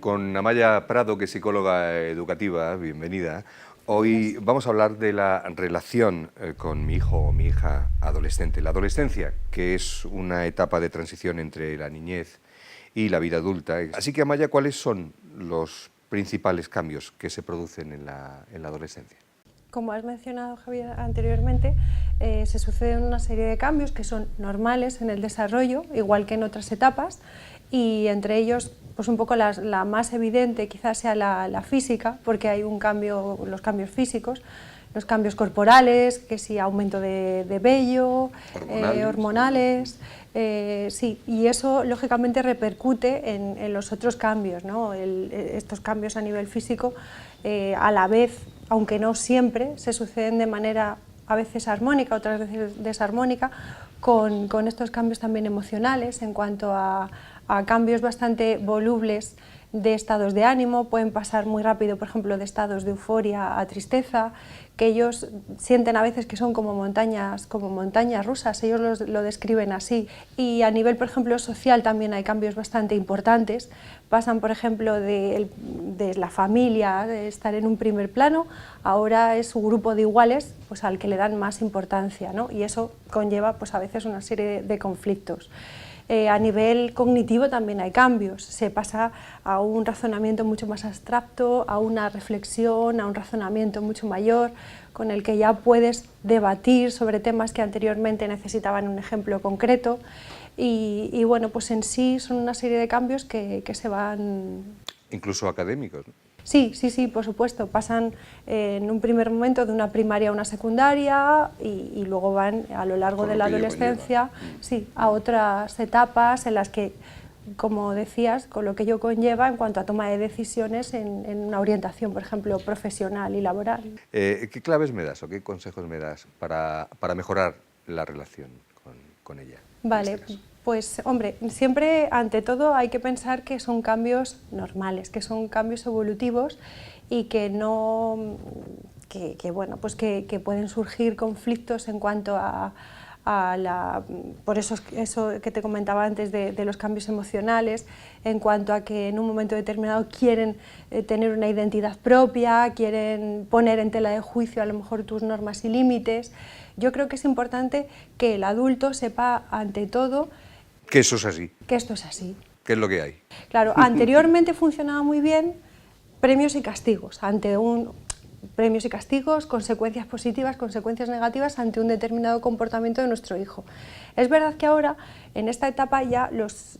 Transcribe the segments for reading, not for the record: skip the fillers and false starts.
Con Amaya Prado, que es psicóloga educativa, bienvenida. Hoy vamos a hablar de la relación con mi hijo o mi hija adolescente. La adolescencia, que es una etapa de transición entre la niñez y la vida adulta. Así que, Amaya, ¿cuáles son los principales cambios que se producen en la adolescencia? Como has mencionado, Javier, anteriormente, se suceden una serie de cambios que son normales en el desarrollo, igual que en otras etapas, y entre ellos, pues un poco la más evidente quizás sea la física, porque hay un cambio, los cambios físicos, los cambios corporales, que sí, aumento de vello, hormonales, sí, y eso lógicamente repercute en los otros cambios, ¿no? Estos cambios a nivel físico, a la vez, aunque no siempre, se suceden de manera a veces armónica, otras veces desarmónica, con estos cambios también emocionales en cuanto a cambios bastante volubles de estados de ánimo. Pueden pasar muy rápido, por ejemplo, de estados de euforia a tristeza, que ellos sienten a veces que son como montañas rusas, ellos lo describen así. Y a nivel, por ejemplo, social también hay cambios bastante importantes. Pasan, por ejemplo, de la familia, de estar en un primer plano, ahora es su grupo de iguales, pues al que le dan más importancia, ¿no? Y eso conlleva, pues a veces, una serie de conflictos. A nivel cognitivo también hay cambios, se pasa a un razonamiento mucho más abstracto, a una reflexión, a un razonamiento mucho mayor, con el que ya puedes debatir sobre temas que anteriormente necesitaban un ejemplo concreto, y bueno, pues en sí son una serie de cambios que se van... Incluso académicos, ¿no? Sí, por supuesto, pasan en un primer momento de una primaria a una secundaria y luego van a lo largo de la adolescencia, sí, a otras etapas en las que, como decías, con lo que ello conlleva en cuanto a toma de decisiones en una orientación, por ejemplo, profesional y laboral. ¿Qué claves me das o qué consejos me das para mejorar la relación con ella? Vale, pues hombre, siempre ante todo hay que pensar que son cambios normales, que son cambios evolutivos y que no, bueno, pues que pueden surgir conflictos en cuanto a por eso que te comentaba antes de los cambios emocionales, en cuanto a que en un momento determinado quieren tener una identidad propia, quieren poner en tela de juicio a lo mejor tus normas y límites. Yo creo que es importante que el adulto sepa ante todo que eso es así. Que esto es así. ¿Qué es lo que hay? Claro, anteriormente funcionaba muy bien premios y castigos, premios y castigos, consecuencias positivas, consecuencias negativas ante un determinado comportamiento de nuestro hijo. Es verdad que ahora, en esta etapa, ya los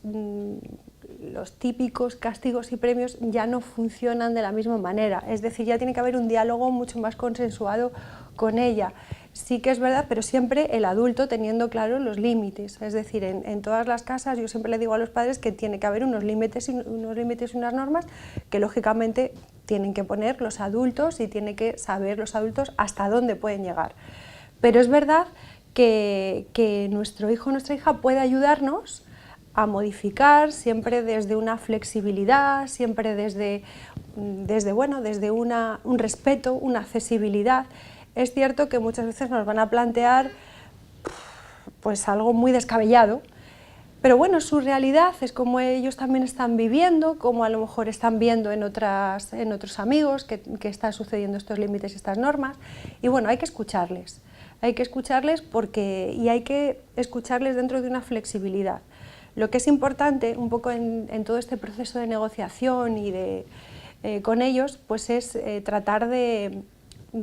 típicos castigos y premios ya no funcionan de la misma manera, es decir, ya tiene que haber un diálogo mucho más consensuado con ella. Sí que es verdad, pero siempre el adulto teniendo claros los límites, es decir, en todas las casas yo siempre le digo a los padres que tiene que haber unos límites y unas normas que lógicamente tienen que poner los adultos y tienen que saber los adultos hasta dónde pueden llegar. Pero es verdad que nuestro hijo o nuestra hija puede ayudarnos a modificar siempre desde una flexibilidad, siempre desde un respeto, una accesibilidad. Es cierto que muchas veces nos van a plantear pues algo muy descabellado, pero bueno, su realidad es como ellos también están viviendo, como a lo mejor están viendo en otros amigos que están sucediendo estos límites y estas normas, y bueno, hay que escucharles y hay que escucharles dentro de una flexibilidad. Lo que es importante un poco en todo este proceso de negociación y con ellos, pues es tratar de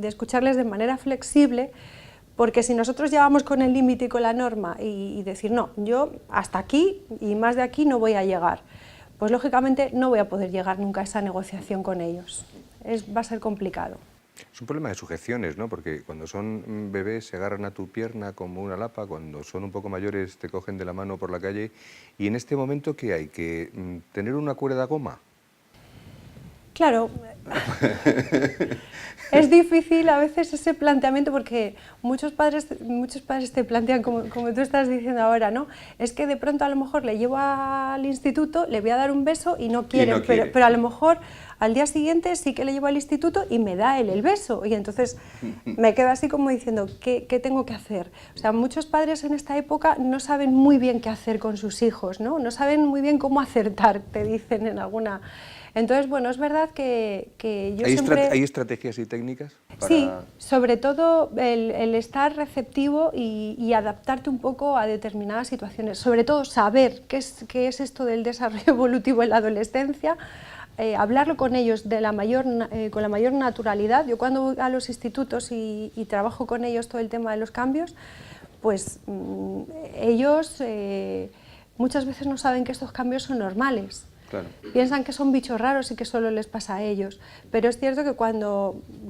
escucharles de manera flexible, porque si nosotros ya vamos con el límite y con la norma y decir, no, yo hasta aquí y más de aquí no voy a llegar, pues lógicamente no voy a poder llegar nunca a esa negociación con ellos. Va a ser complicado. Es un problema de sujeciones, ¿no? Porque cuando son bebés se agarran a tu pierna como una lapa, cuando son un poco mayores te cogen de la mano por la calle, y en este momento ¿qué hay? ¿Que tener una cuerda goma? Claro, es difícil a veces ese planteamiento porque muchos padres te plantean, como tú estás diciendo ahora, ¿no? Es que de pronto a lo mejor le llevo al instituto, le voy a dar un beso y no quiere. Pero a lo mejor Al día siguiente sí que le llevo al instituto y me da él el beso. Y entonces me quedo así como diciendo, ¿qué tengo que hacer? O sea, muchos padres en esta época no saben muy bien qué hacer con sus hijos, ¿no? No saben muy bien cómo acertar, te dicen en alguna... Entonces, bueno, es verdad que yo siempre... ¿Hay estrategias y técnicas? Sí, sobre todo el estar receptivo y adaptarte un poco a determinadas situaciones. Sobre todo saber qué es esto del desarrollo evolutivo en la adolescencia, hablarlo con ellos con la mayor naturalidad. Yo cuando voy a los institutos y trabajo con ellos todo el tema de los cambios, pues ellos muchas veces no saben que estos cambios son normales. Claro. Piensan que son bichos raros y que solo les pasa a ellos, pero es cierto que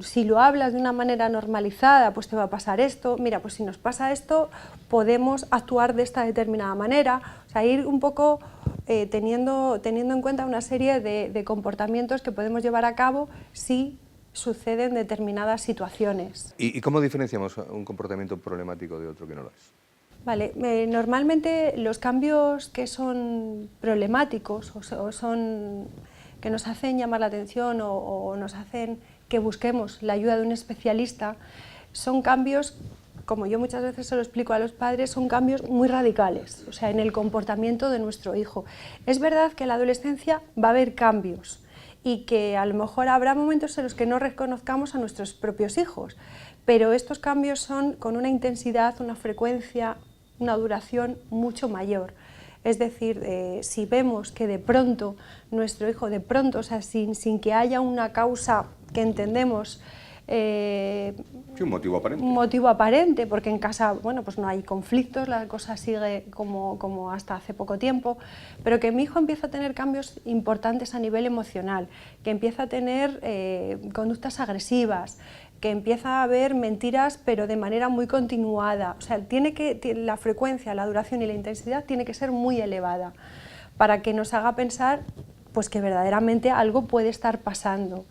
si lo hablas de una manera normalizada, pues te va a pasar esto, mira, pues si nos pasa esto, podemos actuar de esta determinada manera, o sea, ir un poco teniendo en cuenta una serie de comportamientos que podemos llevar a cabo si suceden determinadas situaciones. ¿Y cómo diferenciamos un comportamiento problemático de otro que no lo es? Vale, normalmente los cambios que son problemáticos o son que nos hacen llamar la atención o nos hacen que busquemos la ayuda de un especialista, son cambios, como yo muchas veces se lo explico a los padres, son cambios muy radicales, o sea, en el comportamiento de nuestro hijo. Es verdad que en la adolescencia va a haber cambios y que a lo mejor habrá momentos en los que no reconozcamos a nuestros propios hijos, pero estos cambios son con una intensidad, una frecuencia, una duración mucho mayor. Es decir, si vemos que de pronto nuestro hijo, o sea, sin que haya una causa que entendemos, Sí, un motivo aparente. un motivo aparente, porque en casa, bueno, pues no hay conflictos, la cosa sigue como hasta hace poco tiempo, pero que mi hijo empieza a tener cambios importantes a nivel emocional, que empieza a tener conductas agresivas, que empieza a haber mentiras pero de manera muy continuada, o sea, la frecuencia, la duración y la intensidad tiene que ser muy elevada para que nos haga pensar pues que verdaderamente algo puede estar pasando.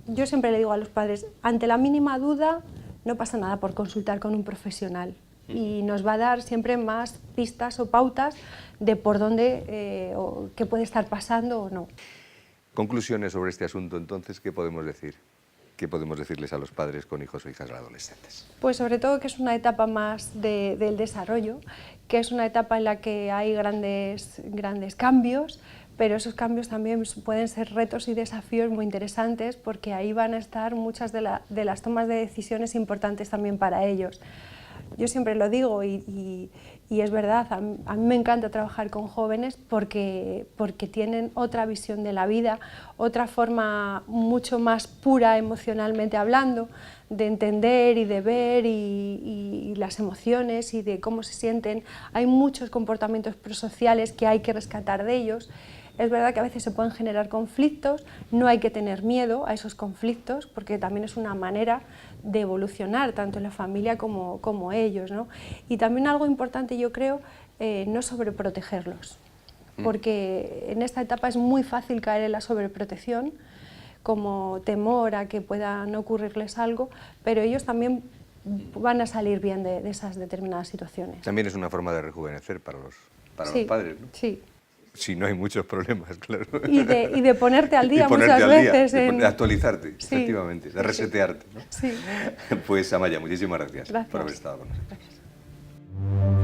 Yo siempre le digo a los padres, ante la mínima duda no pasa nada por consultar con un profesional y nos va a dar siempre más pistas o pautas de por dónde o qué puede estar pasando o no. Conclusiones sobre este asunto, entonces, ¿qué podemos decir? ¿Qué podemos decirles a los padres con hijos o hijas adolescentes? Pues sobre todo que es una etapa más del desarrollo, que es una etapa en la que hay grandes cambios, pero esos cambios también pueden ser retos y desafíos muy interesantes porque ahí van a estar muchas de las tomas de decisiones importantes también para ellos. Yo siempre lo digo y es verdad, a mí me encanta trabajar con jóvenes porque tienen otra visión de la vida, otra forma mucho más pura emocionalmente hablando, de entender y de ver y las emociones y de cómo se sienten. Hay muchos comportamientos prosociales que hay que rescatar de ellos. Es verdad que a veces se pueden generar conflictos, no hay que tener miedo a esos conflictos porque también es una manera de evolucionar tanto en la familia como ellos, ¿no? Y también algo importante yo creo, no sobreprotegerlos, porque en esta etapa es muy fácil caer en la sobreprotección como temor a que pueda no ocurrirles algo, pero ellos también van a salir bien de esas determinadas situaciones. También es una forma de rejuvenecer para los padres, ¿no? Sí. Si no hay muchos problemas, claro. Y de ponerte al día muchas veces. De actualizarte, sí, efectivamente, de resetearte, ¿no? Sí. Pues Amaya, muchísimas gracias por haber Gracias. estado con nosotros. Gracias.